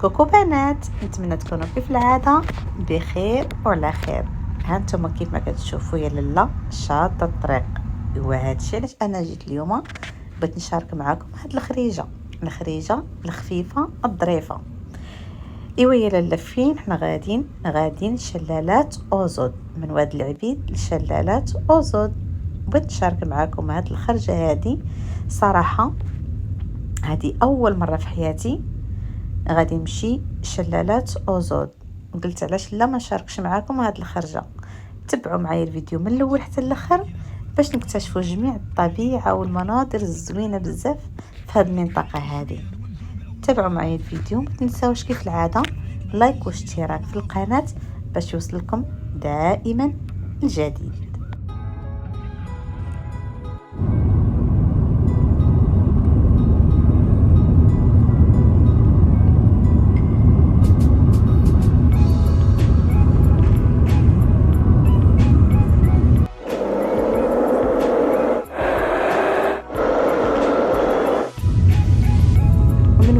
كوكو بنات، نتمنى تكونوا كيف العاده بخير وعلى خير. ها انتم كيف ما كتشوفوا يا لاله شاطه الطريق. وهادشي علاش انا جيت اليوم بغيت نشارك معكم هاد الخريجه الخفيفه الظريفه. ايوا يا لاله، فين حنا غاديين شلالات اوزود، من واد العبيد لشلالات اوزود. بغيت نشارك معكم هاد الخرجه هادي. صراحه هادي اول مره في حياتي غادي نمشي شلالات اوزود. قلت علاش لا ما نشاركش معاكم هاد الخرجه. تبعوا معايا الفيديو من الاول حتى الاخر باش نكتشفوا جميع الطبيعه والمناظر الزوينه بزاف في هاد المنطقه هذه. تابعوا معايا الفيديو، ما تنساوش كيف العاده لايك واشتراك في القناه باش يوصلكم دائما الجديد.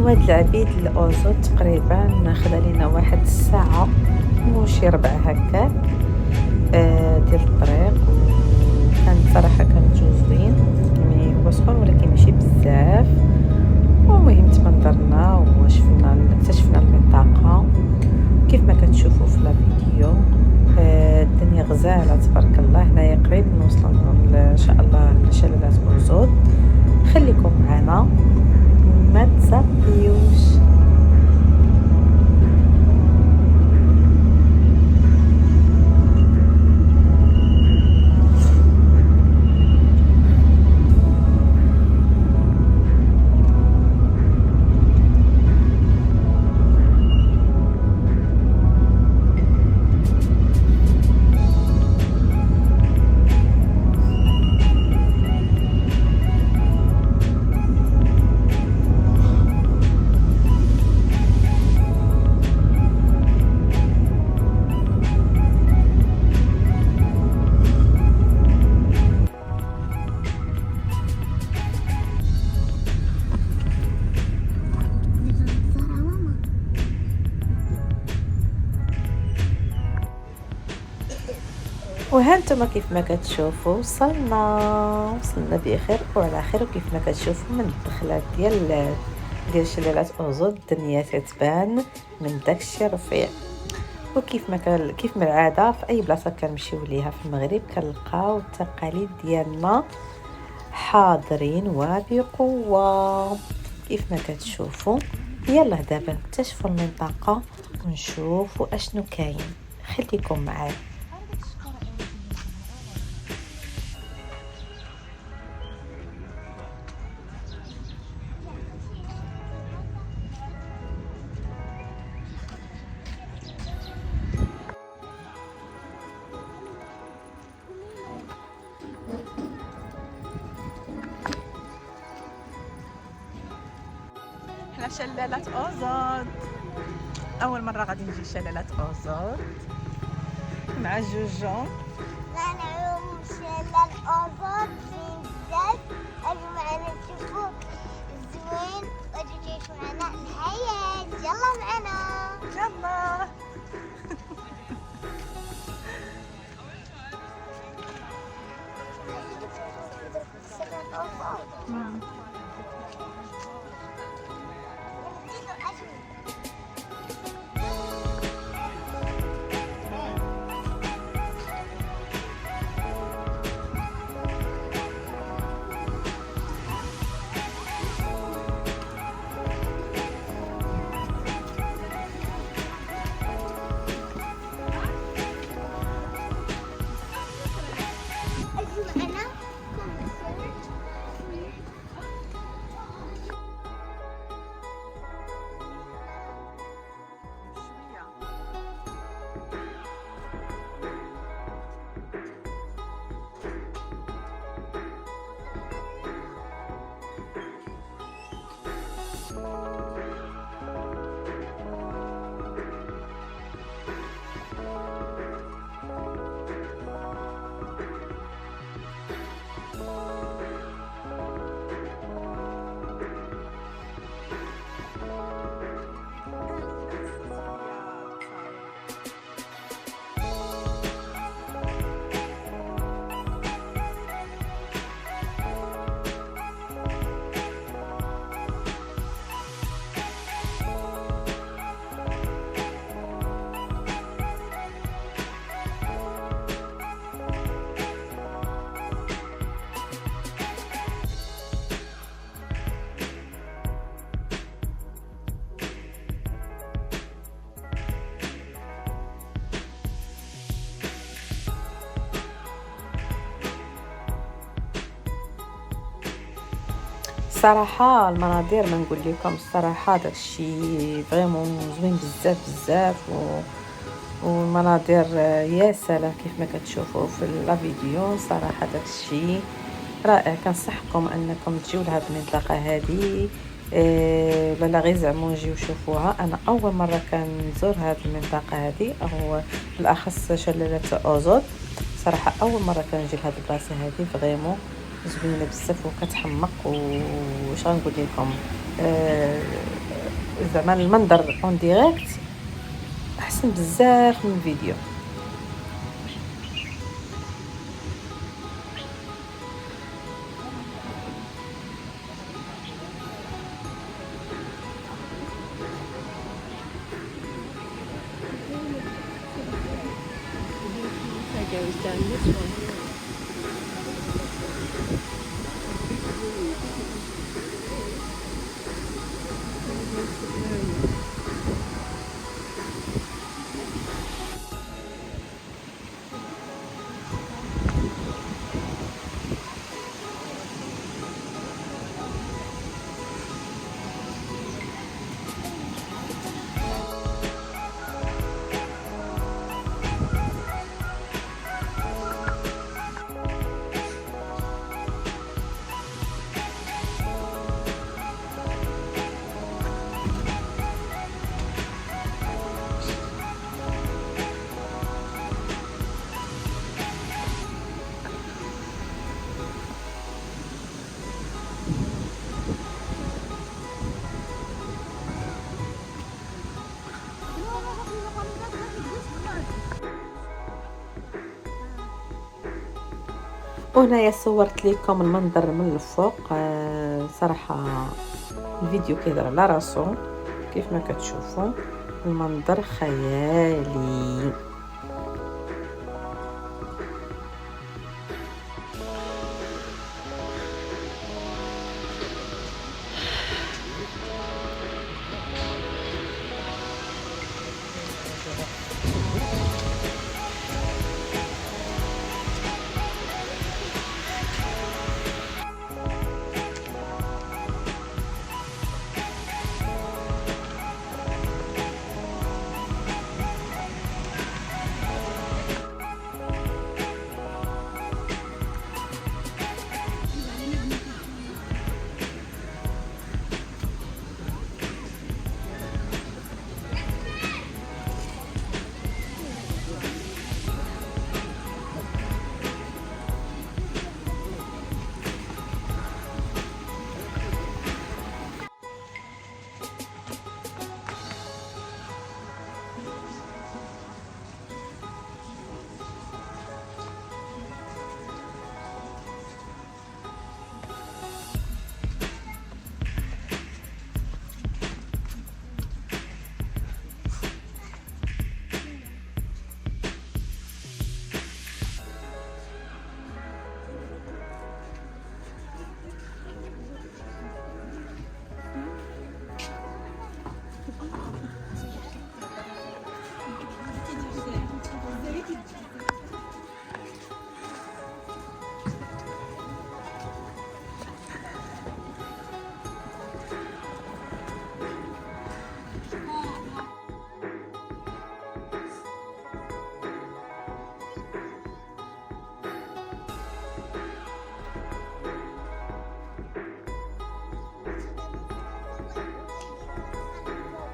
واد العبيد لأوزود تقريبا خد علينا واحد الساعة وشي ربع هكاك ديال الطريق. وكان صراحة كان جو زوين، يعني هو سخون ولكن ماشي بزاف. ومهم تمنظرنا وشفنا اكتشفنا المنطقة كيف ما كتشوفوا في الفيديو. الدنيا غزالة تبارك الله. هنايا قريب نوصلوا ان شاء الله لشلالات اوزود. خليكم معنا ما تزقيوش. وها انتم كيف ما كتشوفوا وصلنا بخير وعلى خير. وكيف ما كتشوفوا من الدخلات ديال شلالات اوزود الدنيا تتبان من داكشي رفيع. وكيف كيف ما العاده في اي بلاصه كنمشيو ليها في المغرب كنلقاو التقاليد ديالنا حاضرين وبقوه كيف ما كتشوفوا. يلا دابا نكتشفوا المنطقه ونشوفوا اشنو كاين. خليكم معايا. احنا شلالات اوزود، اول مره غادي نجي شلالات اوزود مع جوجو. نعوم شلال اوزود بزاف. اجوا معنا تشوفوا الزوين واجوا تعيشوا معنا الحياه. يلا معنا يلا. صراحه المناظر ما نقول لكم الصراحه داكشي فريمون زوين بزاف بزاف والمناظر يا سلام كيف ما كتشوفوا في لا فيديو. صراحه داكشي رائع. كنصحكم انكم تجيو لهاد المنطقه هذه لا غير زعما نجيو شوفوها. انا اول مره كنزور هاد المنطقه هذه او بالاخص شلالات اوزود. صراحه اول مره كنجي لهاد البلاصه هذه فريمون زوينه بزاف وكتحمق واش غنقول لكم زعما المنظر اون ديريكت احسن بزاف من الفيديو. Goes down this one. وهنايا صورت لكم المنظر من الفوق. صراحه الفيديو كيهضر على راسو كيف ما كتشوفوا المنظر خيالي.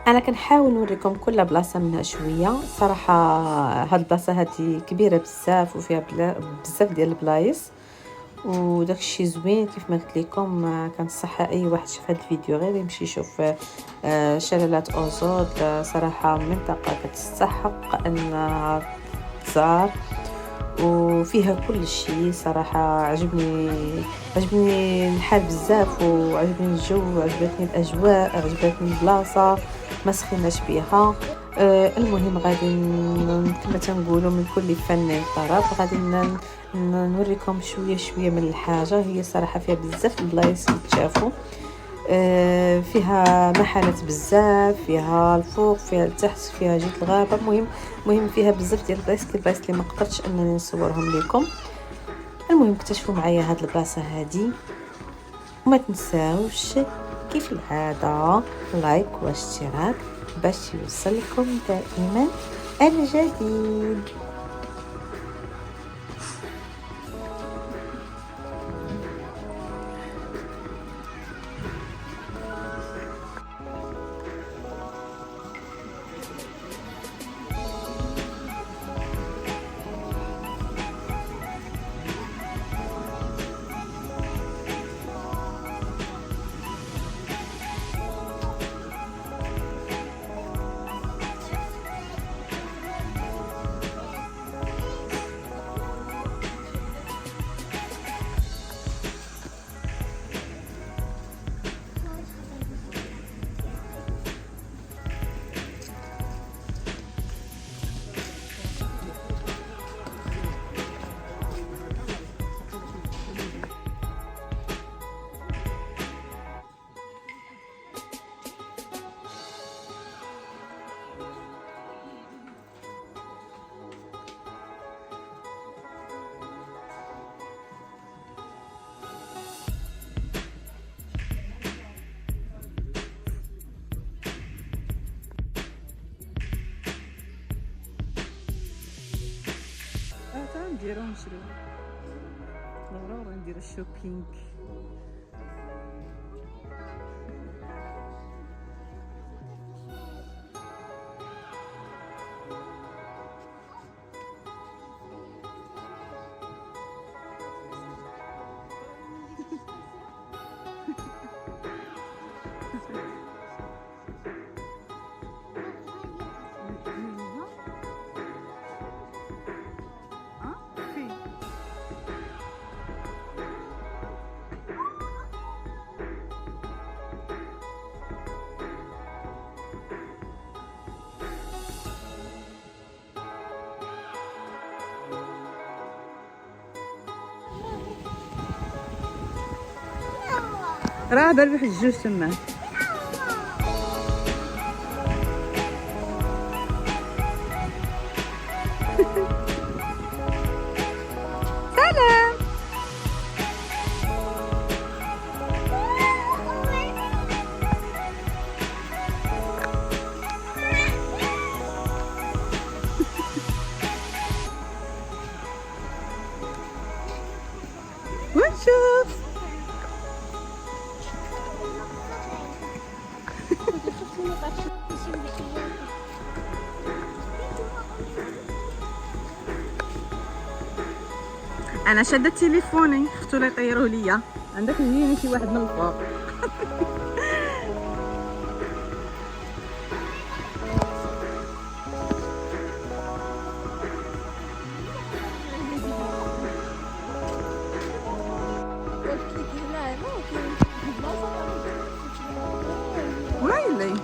انا كنحاول نوريكم كل بلاصه منها شويه. صراحه هاد البلاصه هذه كبيره بزاف وفيها بزاف ديال البلايص وداكشي زوين. كيف ما قلت لكم كنصح اي واحد شاف هذا الفيديو غير يمشي يشوف شلالات اوزود. صراحه منطقه كتستحق انها تزار وفيها كل شيء. صراحه عجبني الحال بزاف وعجبني الجو وعجبتني الاجواء عجبتني البلاصه ما سخيناش بها. المهم غادي كما تنقولوا من كل فن طرب غادي نوريكم شويه من الحاجه. هي صراحه فيها بزاف البلايص تشافوا فيها محلات بزاف فيها الفوق فيها التحت فيها جهه الغابه. المهم فيها بزاف ديال البلايص اللي ما قدرتش انني نصورهم لكم. المهم اكتشفوا معايا هاد البلاصه هذه وما تنساوش كيف العادة لايك واشتراك باش يوصلكم دائما الجديد. نديرو نشرو ضروري نديرو الشوبينغ. راه بربح الجوج تما. سلام. ونشوف. انا شاده تليفوني خفتو لا يطيروا ليا. عندك يجيني شي واحد من الفوق. ويلي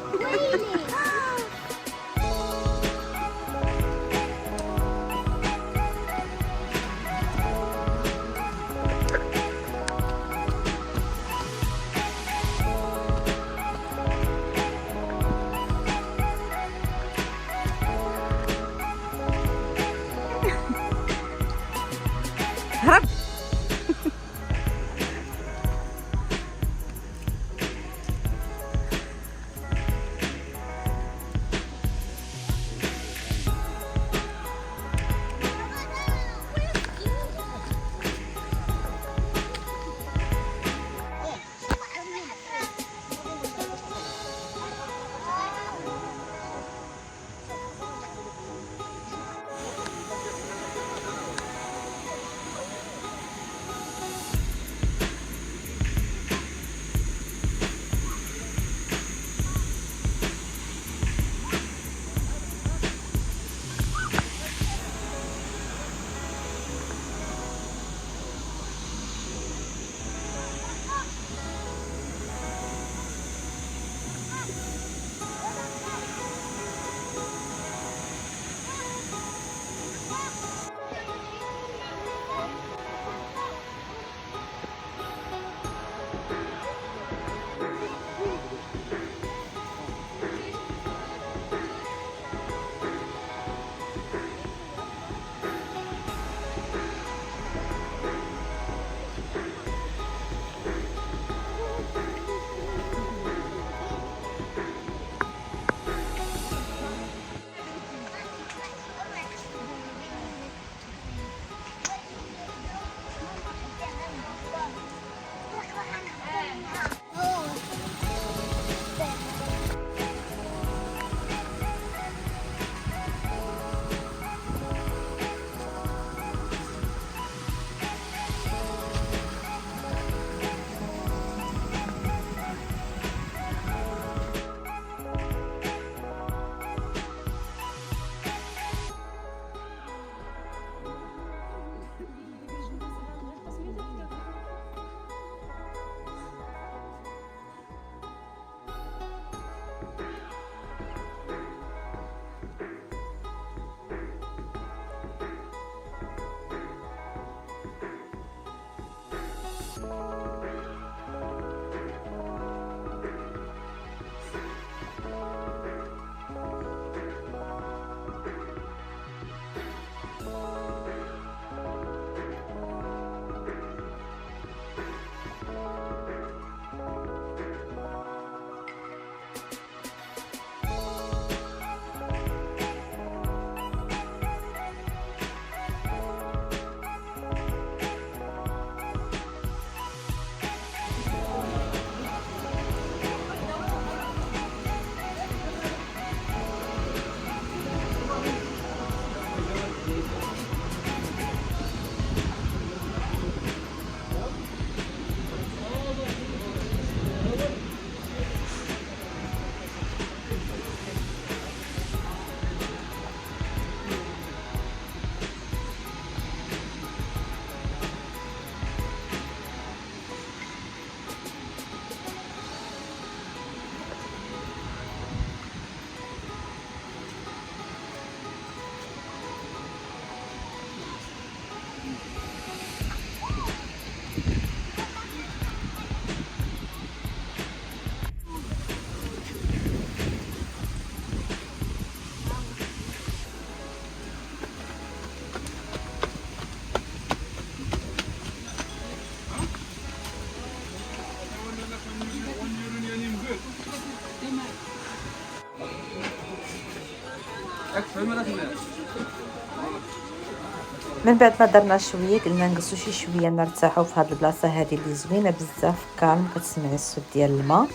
من بعد ما درنا شويه قلنا نقصوا شي شويه نرتاحوا في هاد البلاصه هذه اللي زوينه بزاف كالم، كتسمعي الصوت ديال الماء،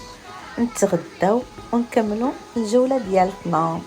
نتغداو ونكملوا الجوله ديالتنا.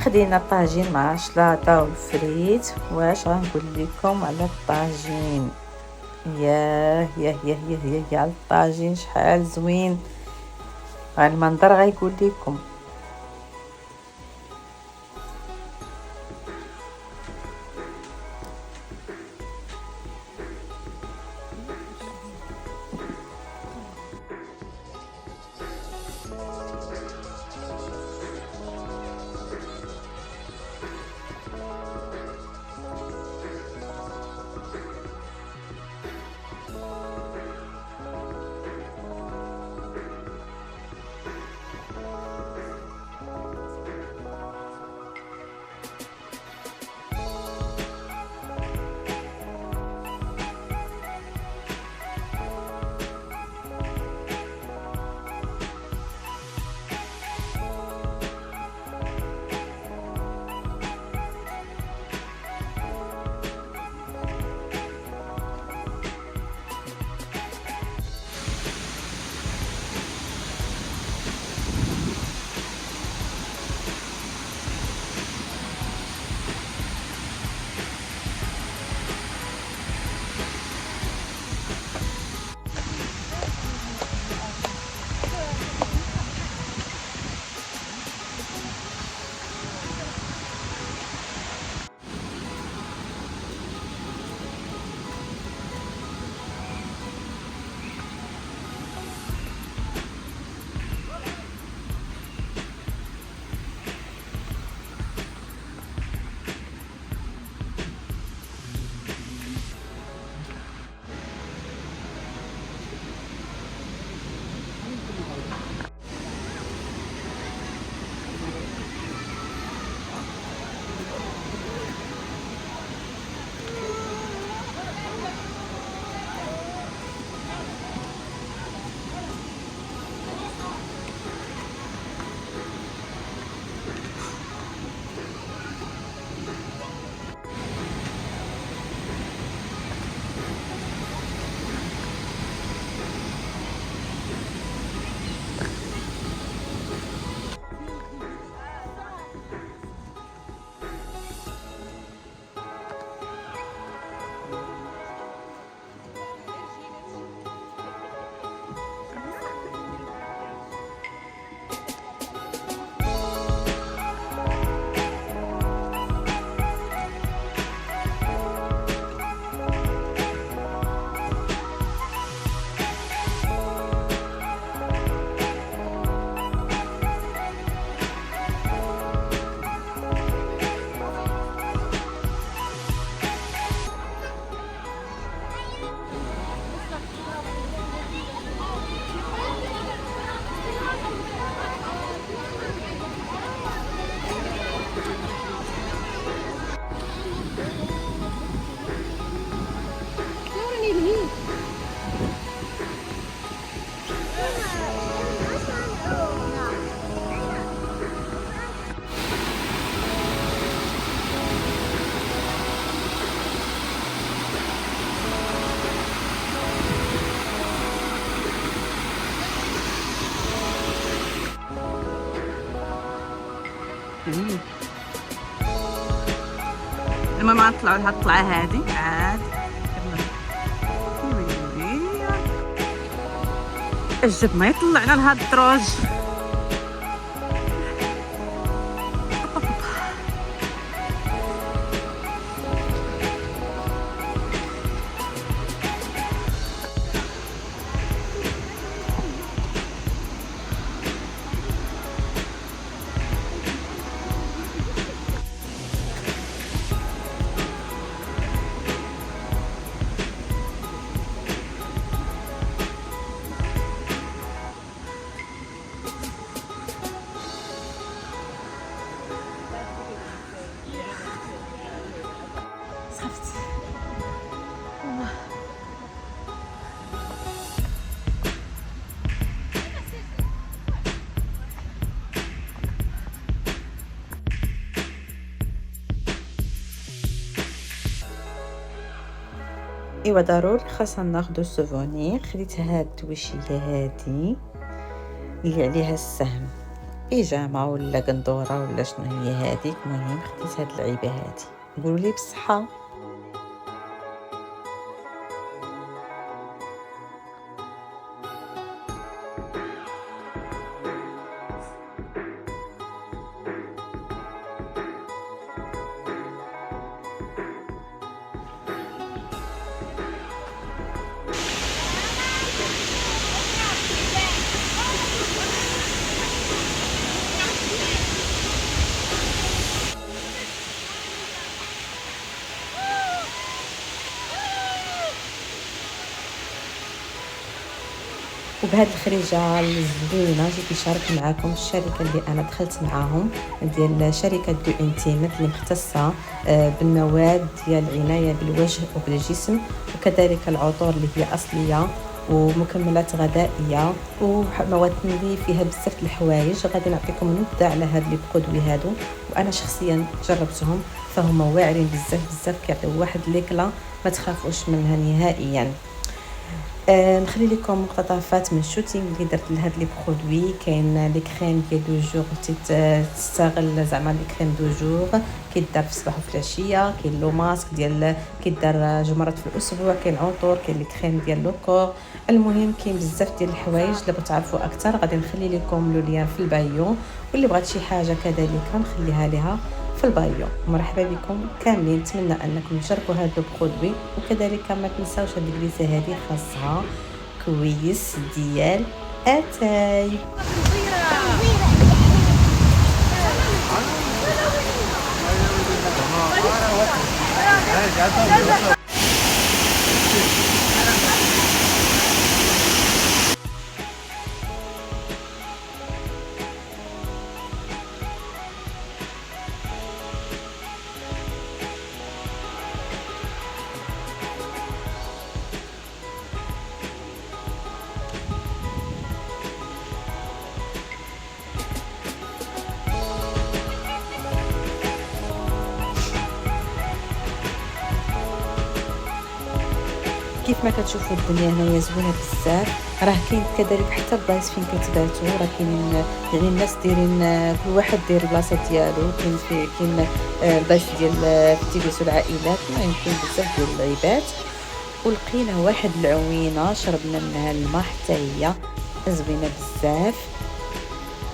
خدينا الطاجين مع الشلاطه والفريت. واش غنقول لكم على الطاجين؟ ياه ياه ياه ياه ياه على الطاجين شحال زوين، المنظر غيقول لكم. المهم غنطلعوا لهاد الطلعه هادي عاد الجب ما يطلعنا لهاد الدروج. ايوا ضروري خاصنا ناخدو سوفونير. خديت هاد التويشيه هادي اللي عليها السهم، بيجامه ولا قندوره ولا شنو هي هذيك. المهم خديت هاد اللعيبه هادي. قولوا لي بالصحه. وبهاد الخريجه الزوينه جيت نشارك معكم الشركه اللي انا دخلت معاهم، ديال شركه دو انتيمت اللي مختصه بالمواد ديال العنايه بالوجه وبالجسم، وكذلك العطور اللي هي اصليه ومكملات غذائيه ومواد تنظيف فيها بزاف الحوايج. غادي نعطيكم نبذه على هاد لي برودوي هادو، وانا شخصيا جربتهم فهما واعرين بزاف كيعطيو واحد ليكلا ما تخافوش منها نهائيا. نخلي لكم مقتطفات من الشوتينغ اللي درت لهاد لي برودوي. كاين لي كريم ديال دو جور تستغل زعما لي كريم دو جور كيدار في الصباح وفي العشيه. كاين لو ماسك ديال كيدار جمرات في الاسبوع. كاين عطور، كاين لي كريم ديال لو كور. المهم كاين بزاف ديال الحوايج. اللي بغيتو تعرفوا اكثر غادي نخلي لكم لو لين في البايو، واللي بغات شي حاجه كذلك نخليها لها في البايو. مرحبا بكم كاملين. نتمنى انكم تجربوا هذا البرودوي، وكذلك ما تنساوش هاد الكريسه هذه خاصها كويس ديال اتاي. كيف ما كتشوفوا الدنيا هنايا زوينه بزاف. راه كاين كذلك حتى البلايص فين كتباتوا، راه كاينين يعني الناس دايرين كل واحد داير البلاصه ديالو. كاين البلايص ديال التيبيس والعائلات. المهم كاين بزاف ديال اللعيبات. ولقينا واحد العوينه شربنا منها الماء حتى هي زوينه بزاف.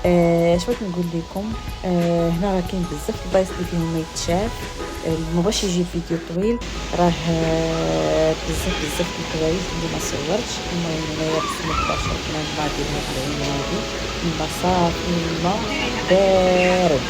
اش بغيت نقول لكم، هنا راه كاين بزاف البلايص اللي فيهم ما يتشاف. ما بغاش يجي فيديو طويل، راه بزاف الحوايج اللي ما صورتش. المهم هنايا بسم الله تبارك الله الماء ديال هاد العين هادي، الماء صافي، الماء بارد.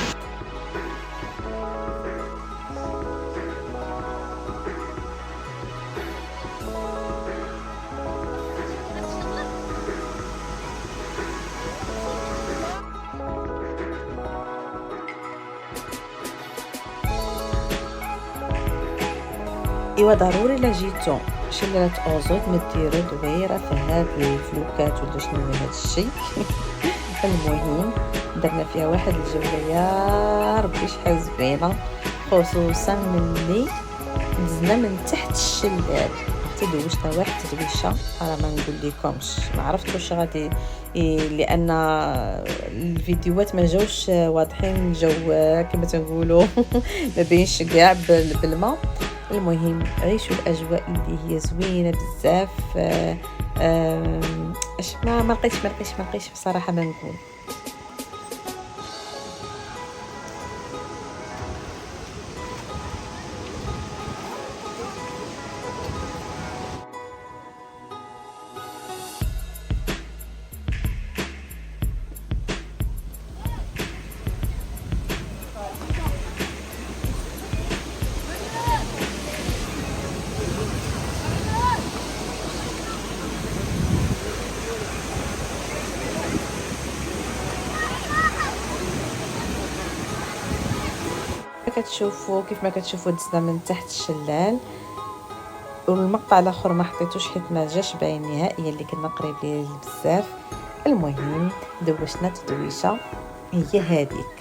ايوا ضروري الا جيتو شلالات اوزود ما ديروا دويره في هاد الفلوكات ولا شنو هو هاد الشيء. المهم درنا فيها واحد الجوله يا ربي شحال زوينه، خصوصا ملي دزنا من تحت الشلال. تدوشنا واحد تدويشه راه ما نقول لكمش. ما عرفت واش غادي لان الفيديوهات ما جاوش واضحين، جو كما تنقولوا ما بينش كاع بالماء. المهم عيشوا الاجواء اللي هي زوينه بزاف. اش ما لقيتش بصراحه ما نقول. كيف ما كتشوفوا دزنا من تحت الشلال، والمقطع الاخر ما حطيتوش حيت ما جاش باين نهائيا اللي كنا قريب ليه بزاف. المهم دوشنا تدويشه هي هذيك.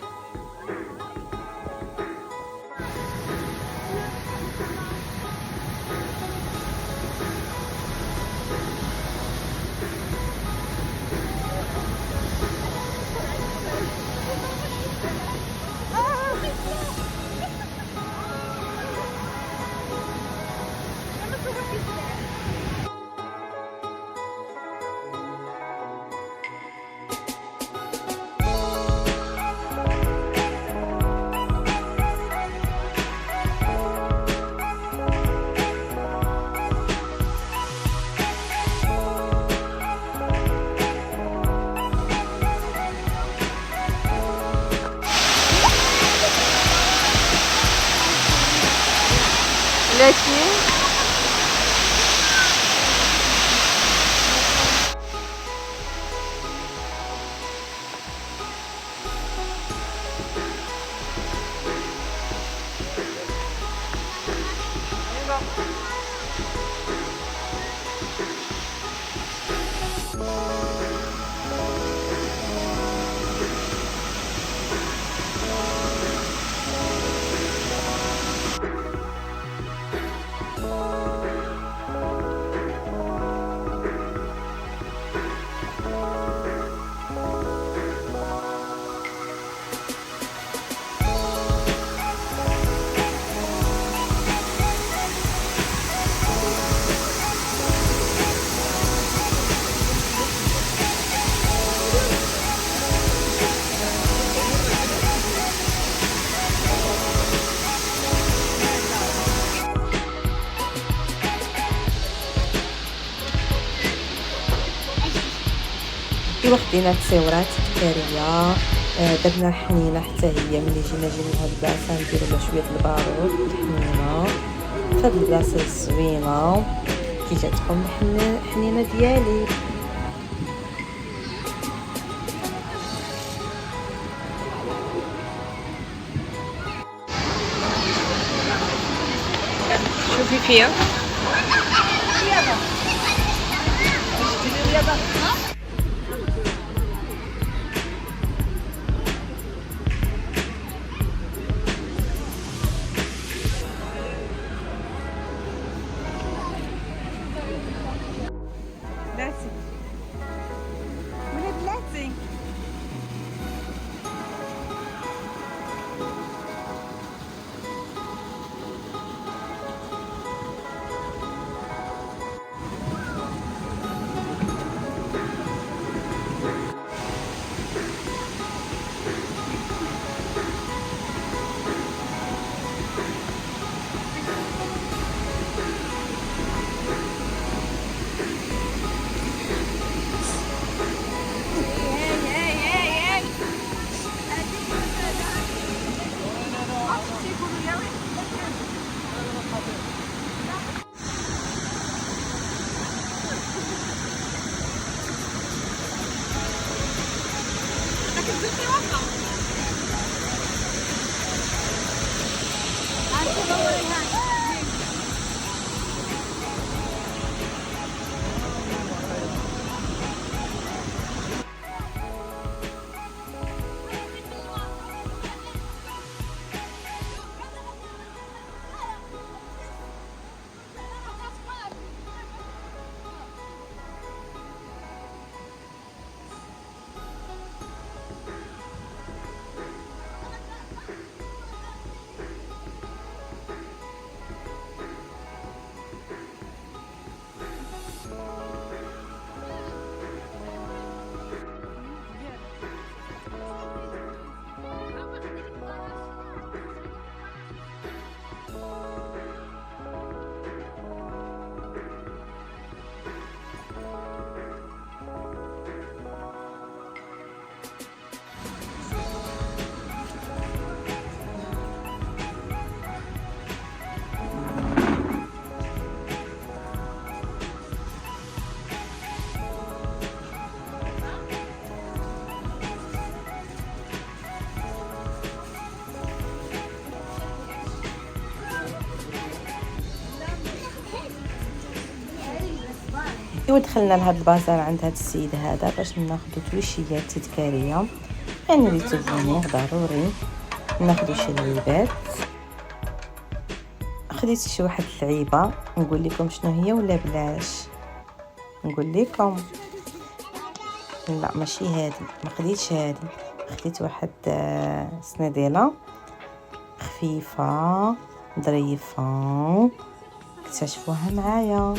ايوا خدينا تصويرات تذكاريه. درنا الحنينه حتى هي ملي جينا لهاد البلاصه نديرو لها شويه البارود الحنينه فهاد البلاصه الزوينه. كي جاتكم الحنينه ديالي؟ شوفي فيها بلاتي ولا بلاتي. ايوا دخلنا لهاد البازار عند هاد السيد هذا باش ناخذ تويشيات تذكاريه، يعني لي سوفونير ضروري ناخذ شي لعيبات. خديت شي واحد اللعيبه نقول لكم شنو هي ولا بلاش نقول لكم؟ لا ماشي هادي، ما خديتش هادي، خديت واحد سنيديله خفيفه ظريفه اكتشفوها معايا.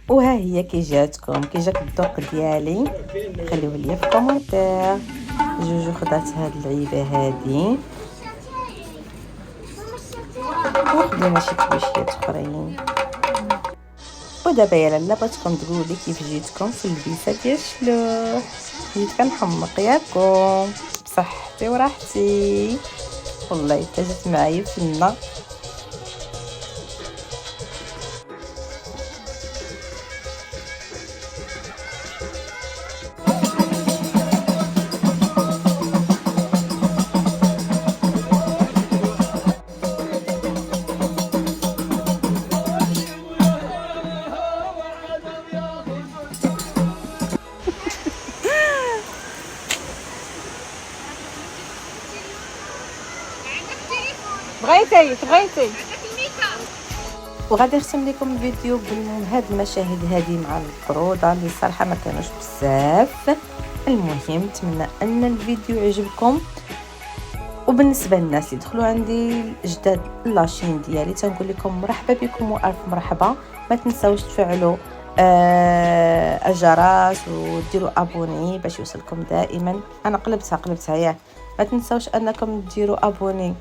وها هي كي جاتكم، كي جاك الذوق ديالي خليوه ليا في كومونتير. جوجو خدات هاد اللعيبه هادي وخدينا شي تويشيات اخرين. ودابا يا لاله بغيتكم تقولوا كيف جيتكم في اللبسه ديال الشلوح. جيت كنحمق ياكم بصحتي وراحتي، والله حتى جات معايا فنه. بغيتي وغادي نختم لكم الفيديو بهاد المشاهد هذه مع القروضه اللي صراحه ما كانوش بزاف. المهم نتمنى ان الفيديو يعجبكم، وبالنسبه للناس اللي دخلوا عندي الجداد لاشين ديالي تنقول لكم مرحبا بكم والف مرحبا. ما تنساوش تفعلوا الجرس وديروا ابوني باش يوصلكم دائما. انا قلبتها ياه. ما تنساوش انكم ديروا ابوني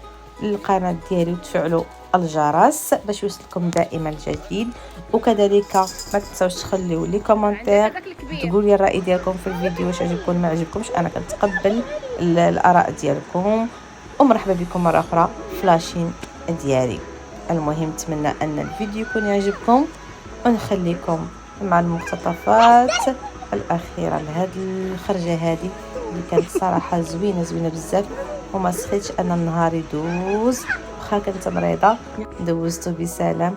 للقناه ديالي وتفعلوا الجرس باش يوصلكم دائما الجديد. وكذلك ما تنساوش تخليو لي كومونتير تقولوا لي الراي ديالكم في الفيديو، واش عجبكم ما عجبكمش. انا كنتقبل الاراء ديالكم، ومرحبا بكم مره اخرى في لاشين ديالي. المهم نتمنى ان الفيديو يكون يعجبكم، ونخليكم مع المقتطفات الاخيره لهاد الخرجه هذه اللي كانت صراحه زوينه بزاف، وما سخيتش ان النهار يدوز. واخا كنت مريضه دوزته بسلام،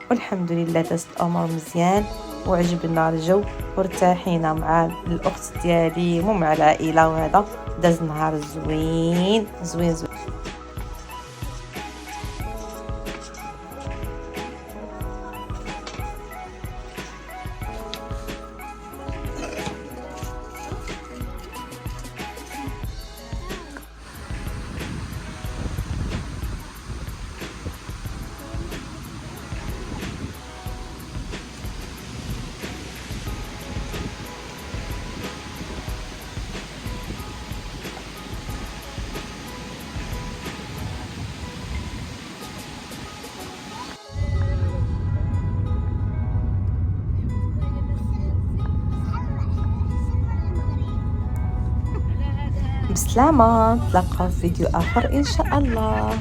والحمد لله دازت الامور مزيان وعجبنا الجو وارتاحينا مع الاخت ديالي ومع العائله، وهذا داز نهار زوين. بسلامة، نتلاقاو في فيديو آخر إن شاء الله.